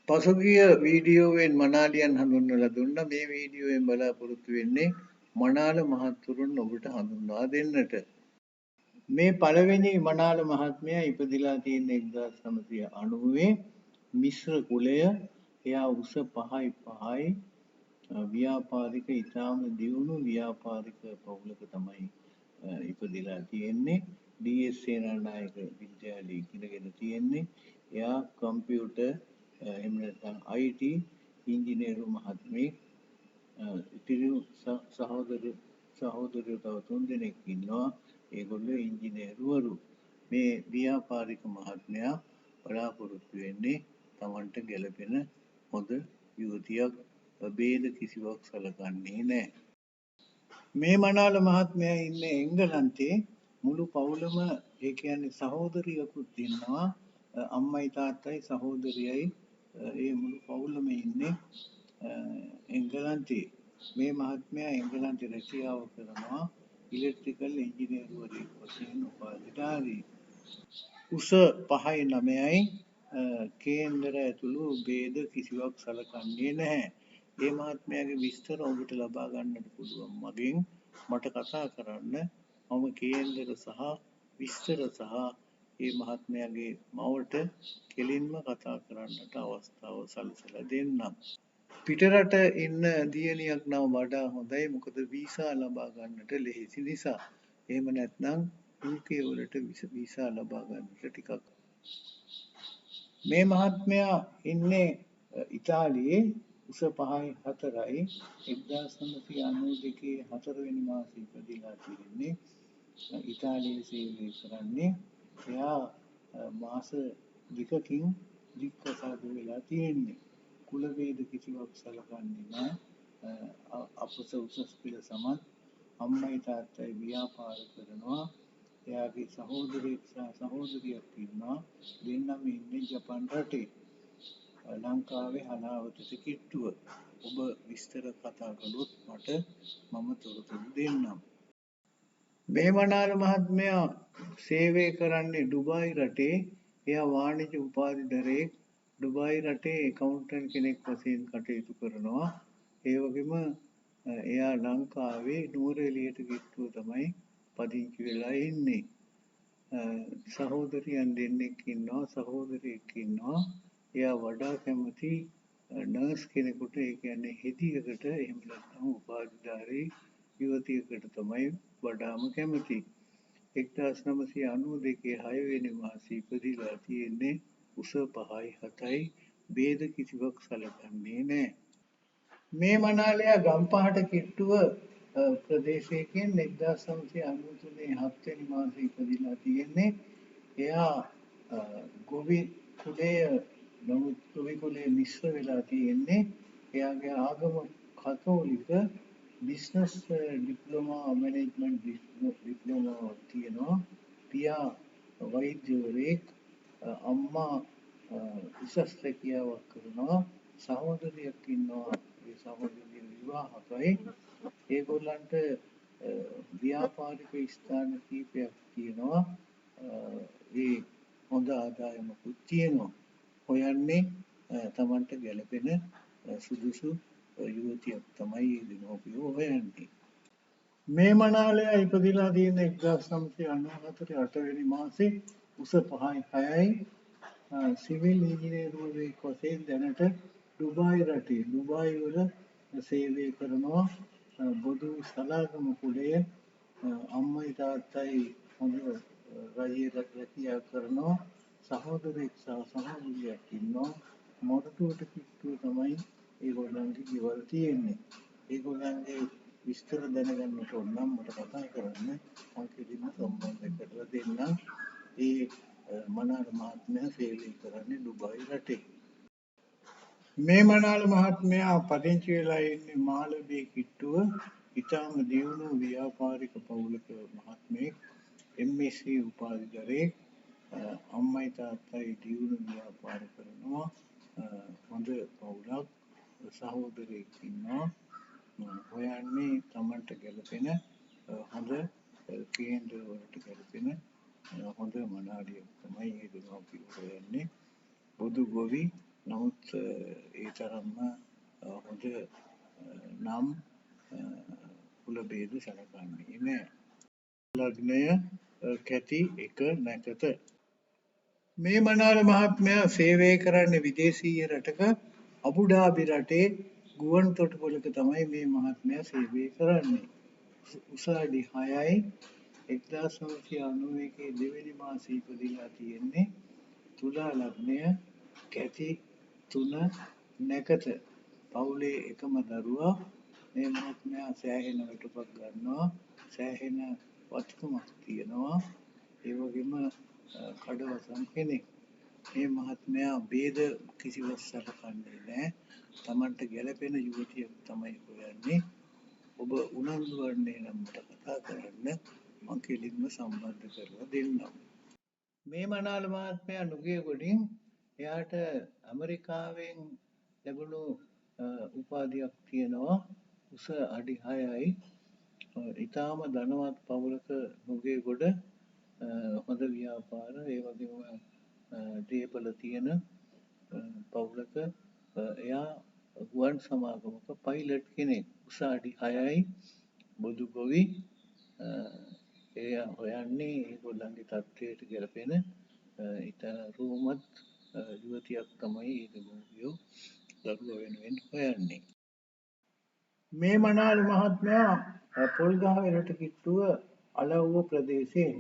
පසුගිය වීඩියෝවෙන් මනාලියන් හඳුන්වලා දුන්නා. මේ වීඩියෝවෙන් බලාපොරොත්තු වෙන්නේ මනාල මහත්තුරුන් ඔබට හඳුන්වා දෙන්නට. මේ පළවෙනි මනාල මහත්මයා ඉපදිලා තියෙන්නේ 1990 මිශ්‍ර කුලය. එයා උස 5'5'. ව්‍යාපාරික ඉතාම දියුණු ව්‍යාපාරික පවුලක තමයි ඉපදිලා තියෙන්නේ. ඩී.එස්. සේනානායක විද්‍යාලයේ ඉගෙනගෙන තියෙන්නේ. එයා කම්පියුටර් එහෙම නැත්නම් IT ඉංජිනේරු මහත්මයෙක්. ඉතිරි සහෝදරයෝ තව 3 දෙනෙක් ඉන්නවා. ඒගොල්ලෝ ඉංජිනේරුවරු. මේ ව්‍යාපාරික මහත්මයා බලාපොරොත්තු වෙන්නේ Tamanට ගැළපෙන හොඳ යුවතියක්. බේද කිසිවක් සලකන්නේ නැහැ. මේ මනාල මහත්මයා ඉන්නේ එංගලන්තේ. මුළු පවුලම ඒ කියන්නේ සහෝදරියකුත් ඉන්නවා. අම්මයි තාත්තයි සහෝදරියයි ඒ මුළු පවුලම ඉන්නේ එංගලන්තේ. මේ මහත්මයා එංගලන්තේ රැකියාව කරනවා. ඉලෙක්ට්‍රිකල් ඉංජිනේරුවරයෙක් වශයෙන් උපාධිධාරී. උස 5'9'යි. කේන්දර ඇතුළු ભેද කිසිවක් සලකන්නේ නැහැ. මේ මහත්මයාගේ විස්තර ඔබට ලබා ගන්නට පුළුවන් මගෙන් මට කතා කරන්න. මම කේන්දර සහ විස්තර සහ මේ මහත්මයාගේ මවට කෙලින්ම කතා කරන්නට අවස්ථාව සලසලා දෙන්නම්. පිටරට ඉන්න දියණියක් නම් වඩා හොඳයි. මොකද වීසා ලබා ගන්නට ලෙහෙසි නිසා. එහෙම නැත්නම් UK වලට වීසා ලබා ගන්නට ටිකක්. මේ මහත්මයා ඉන්නේ ඉතාලියේ. උස 5'4'යි. 1992 4 වෙනි මාසෙ ඉපදිලා තියෙන්නේ. ඉතාලියේ සේවය කරන්නේ. එයා මාස 2කින් දික්කසාද වෙලා තියෙන්නේ. කුල වේද කිසිවක් සලකන්නේ නැහැ. අපස උසස් පෙළ සමත්. අම්මයි තාත්තයි ව්‍යාපාර කරනවා. එයාගේ සහෝදරයෙක් සහ සහෝදරියක් ඉන්නවා. දෙන්නම ඉන්නේ ජපන් රටේ. ලංකාවේ හලාවතට කිට්ටුව. ඔබ විස්තර කතා කළොත් මට මම තොරතුරු දෙන්නම්. මේ මනාල මහත්මයා සේවය කරන්නේ ඩුබායි රටේ. එයා වාණිජ උපාධිධරයෙක්. ඩුබායි රටේ ඇකවුන්ටන්ට් කෙනෙක් වශයෙන් කටයුතු කරනවා. ඒ වගේම එයා ලංකාවේ නුවරඑළියට කිට්ටුව තමයි පදිංචි වෙලා ඉන්නේ. සහෝදරියන් දෙන්නෙක් ඉන්නවා. සහෝදරයෙක් ඉන්නවා. එයා වඩා කැමති නර්ස් කෙනෙකුට, ඒ කියන්නේ හෙදියකට, එහෙම නැත්නම් උපාධිධාරී යුවතියකට තමයි වඩාම කැමති. 1992 6 වෙනි මාසෙ ඉපදිලා තියෙන්නේ. උස 5'7'යි. ભેද කිසිවක් සලකන්නේ නැහැ. මේ මනාලයා ගම්පහට කිට්ටුව ප්‍රදේශයකින් 1993 7 වෙනි මාසෙ ඉපදිලා තියෙන්නේ. එයා ගොවි කුලයේ නමුත් ගොවි කුලයේ මිශ්‍ර වෙලා තියෙන්නේ. එයාගේ ආගම කතෝලික. බිස්නස් ඩිප්ලෝමා මැනේජ්මන්ට් ඩිප්ලෝමා තියෙනවා. පියා වෛද්‍යවරයෙක්. අම්මා උසස් රැකියාවක් කරනවා. සහෝදරියක් ඉන්නවා. ඒ සහෝදරිය විවාහකයි. ඒගොල්ලන්ට ව්‍යාපාරික ස්ථාන කීපයක් තියෙනවා. ඒ හොඳ ආදායමකුත් තියෙනවා. හොයන්නේ Tamanට ගැළපෙන සුදුසු යුවතියක් තමයි ඒ දෙමව්පියෝ හොයන්නේ. මේ මනාලයා ඉපදිලා තියෙන 1994 8 වෙනි මාසේ. උස 5'6'යි. සිවිල් ඉංජිනේරුවෙක් වශයෙන් දැනට ඩුබායි රටේ ඩුබායි වල සේවය කරනවා. බොදු සලාගම කුලය. අම්මයි තාත්තයි හොඳ රජයේ රැකියාව කරනවා. සහෝදරයෙක් සහ සහෝදරියක් ඉන්නවා. මොරටුවට කිට්ටුව තමයි ඒගොල්ලන්ගේ ගෙවල් තියෙන්නේ. ඒගොල්ලන්ගේ විස්තර දැනගන්නට ඕන නම් මට කතා කරන්න. මම කෙලින්ම සම්බන්ධ කරලා දෙන්නම්. ඒ මනාල මහත්මයා සේවය කරන්නේ ඩුබායි රටේ. මේ මනාල මහත්මයා පදිංචි වෙලා ඉන්නේ මාලඹේ කිට්ටුව. ඉතාම දියුණු ව්‍යාපාරික පවුලක මහත්මයෙක්. MSc උපාධිධරයෙක්. අම්මයි තාත්තයි දියුණු ව්‍යාපාර කරනවා. හොඳ පවුලක්. සහෝදරයෙක් ඉන්නවා. හොයන්නේ Tamanට ගැළපෙන හොඳ කේන්දර වලට ගැළපෙන හොඳ මනාලියක් තමයි ඒ දෙමව්පියෝ හොයන්නේ. බොදු ගොවි නමුත් ඒ තරම්ම හොඳ නම් කුල භේද සලකන්නේ නෑ. ලග්නය කැති එක නැකත. මේ මනාල මහත්මයා සේවය කරන්නේ විදේශීය රටක අබුඩාබි රටේ ගුවන් තොටුපළක තමයි මේ මහත්මයා සේවය කරන්නේ. උස අඩි 6යි 1991 දෙවැනි මාසේ ඉපදිලා තියෙන්නේ. තුලා ලග්නය කැති 3 නැකත. පවුලේ එකම දරුවා. මේ මහත්මයා සෑහෙන වැටුපක් ගන්නවා. සෑහෙන වත්කමක් තියෙනවා. ඒ වගේම කඩවසම් කෙනෙක්. මේ මහත්මයා ભેද කිසිවක් සලකන්නේ නැහැ. Tamanට ගැළපෙන යුවතියක් තමයි හොයන්නේ. ඔබ උනන්දු වන්නේ නම් මට කතා කරන්න. මම කෙලින්ම සම්බන්ධ කරලා දෙන්නම්. මේ මනාල මහත්මයා නුගේගොඩින් එයාට ඇමරිකාවෙන් ලැබුණු උපාධියක් තියෙනවා. උස අඩි 6යි. ඊටාම ධනවත් පවුලක නුගේගොඩ හොඳ ව්‍යාපාර ඒ වගේම දේපල තියෙන පවුලක එයා ගුවන් සමාගමක පයිලට් කෙනෙක්. උස අඩි 6යි. බොදු ගොවි. එයා හොයන්නේ ඒගොල්ලන්ගේ තත්ත්වයට ගැලපෙන රූමත් යුවතියක් තමයි ඒ දෙමව්පියෝ දරුවා වෙනුවෙන් හොයන්නේ. මේ මනාල මහත්මයා පොල්ගහ වෙරට කිට්ටුව අලව්ව ප්‍රදේශයෙන්.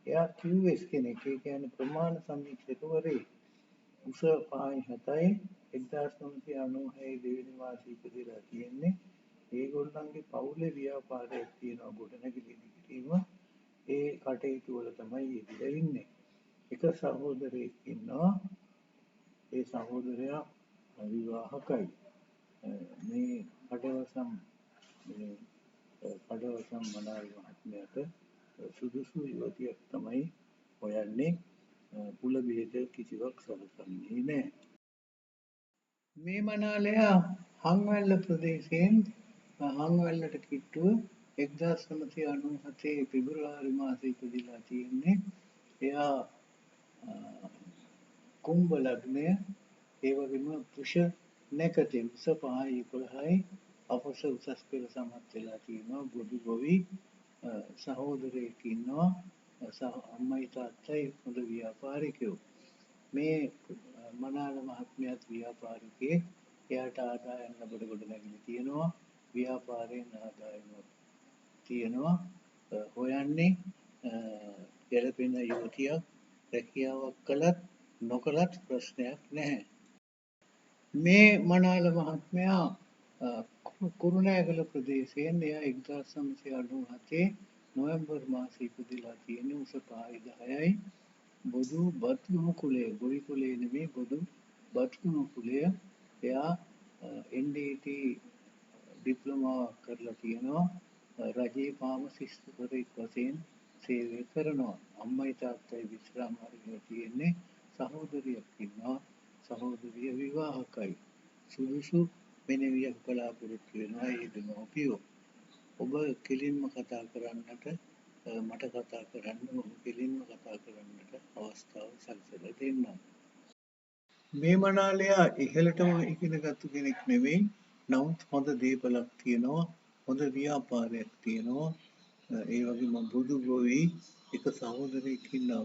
එයා QS කෙනෙක්. ඒ කියන්නේ ප්‍රමාණ සමීක්ෂකවරයෙක්. උස 5.7යි 1996 දෙවෙනි මාසයේ ඉපදලා තියෙන්නේ. ඒගොල්ලන්ගේ පවුලේ ව්‍යාපාරයක් තියෙනවා ගොඩනැගිලි කිරීම. ඒ කටයුතු වල තමයි යෙදලා ඉන්නේ. එක සහෝදරයෙක් ඉන්නවා. ඒ සහෝදරයා විවාහකයි. මේ කඩවසම් මනාල මහත්මයාට සුදුසු යුවතියක් තමයි හොයන්නේ. කුල භේද කිසිවක් සලකන්නේ නැහැ. මේ මනාලයා හංවැල්ල ප්‍රදේශයෙන් හංවැල්ලට කිට්ටුව 1997 පෙබරවාරි මාසයේ ඉපදිලා තියෙන්නේ. එයා කුම්භ ලග්නය ඒ වගේම පුෂ නැකතෙන් උස 5යි 11යි අපොස උසස් පෙළ සමත් වෙලා තියෙනවා. බොදු ගොවි සහෝදරයෙක් ඉන්නවා. අම්මයි තාත්තයි හොඳ ව්‍යාපාරිකයෝ. මේ මනාල මහත්මයාත් ව්‍යාපාරිකයෙක්. එයාට ආදායම් ලබන ගොඩනැගිලි තියෙනවා. ව්‍යාපාරයෙන් ආදායමක් තියෙනවා. හොයන්නේ ගැළපෙන යුවතියක්. රැකියාවක් කළත් නොකළත් ප්‍රශ්නයක් නැහැ. මේ මනාල මහත්මයා කුරුණෑගල ප්‍රදේශයෙන් එයා 1997 නොවැම්බර් මාසයේ ඉපදිලා තියෙන. උස 5.10යි. බොදු බත්ගුණ කුලය. ගොවි කුලය නෙමෙයි බොදු බත්ගුණ කුලය. එයා NDT ඩිප්ලෝමාවක් කරලා තියෙනවා. රජයේ පාමසිස්ටවරයෙක් වශයෙන් සේවය කරනවා. අම්මයි තාත්තයි විශ්‍රාම අරගෙන තියෙන්නේ. සහෝදරියක් ඉන්නවා. සහෝදරිය විවාහකයි. සුදුසු මෙනෙවියක් බලාපොරොත්තු වෙනවා ඒ දෙමව්පියෝ. ඔබ කෙලින්ම කතා කරන්නට මට කතා කරන්න. මම කෙලින්ම කතා කරන්නට අවස්ථාව සැලසලා දෙන්නම්. මේ මනාලයා ඉහළටම ඉගෙනගත්තු කෙනෙක් නෙවෙයි. නමුත් හොඳ දේපලක් තියෙනවා. හොඳ ව්‍යාපාරයක් තියෙනවා. ඒ වගේම බොදු ගොවි එක සහෝදරයෙක් ඉන්නවා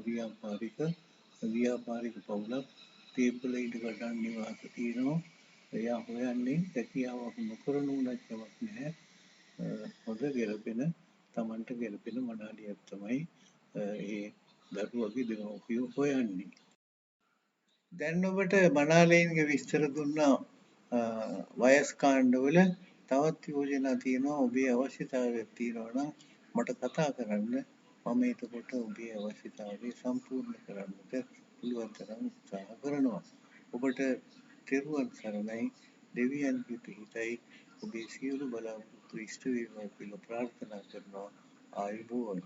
ව්‍යාපාරික පවුලක්. දේපල ඉඩ කඩන් නිවාස තියෙනවා. එයා හොයන්නේ රැකියාවක් නොකරන උනත් කමක් නැහැ. හොඳ ගැළපෙන Tamanට ගැළපෙන මනාලියක් තමයි ඒ දරුවගේ දෙමව්පියෝ හොයන්නේ. දැන් ඔබට මනාලීන්ගේ විස්තර දුන්නා. වයස් කාණ්ඩවල තවත් යෝජනා තියෙනවා. ඔබේ අවශ්‍යතාවයක් තියෙනවා නම් මට කතා කරන්න. මම එතකොට ඔබේ අවශ්‍යතාවය සම්පූර්ණ කරන්නට පුළුවන් තරම් උත්සාහ කරනවා. ඔබට තෙරුවන් සරණයි. දෙවියන්ගේ පිහිටයි. ඔබේ සියලු බලාපොරොත්තු ඉෂ්ට වේවා කියලා ප්‍රාර්ථනා කරනවා. ආයුබෝවන්.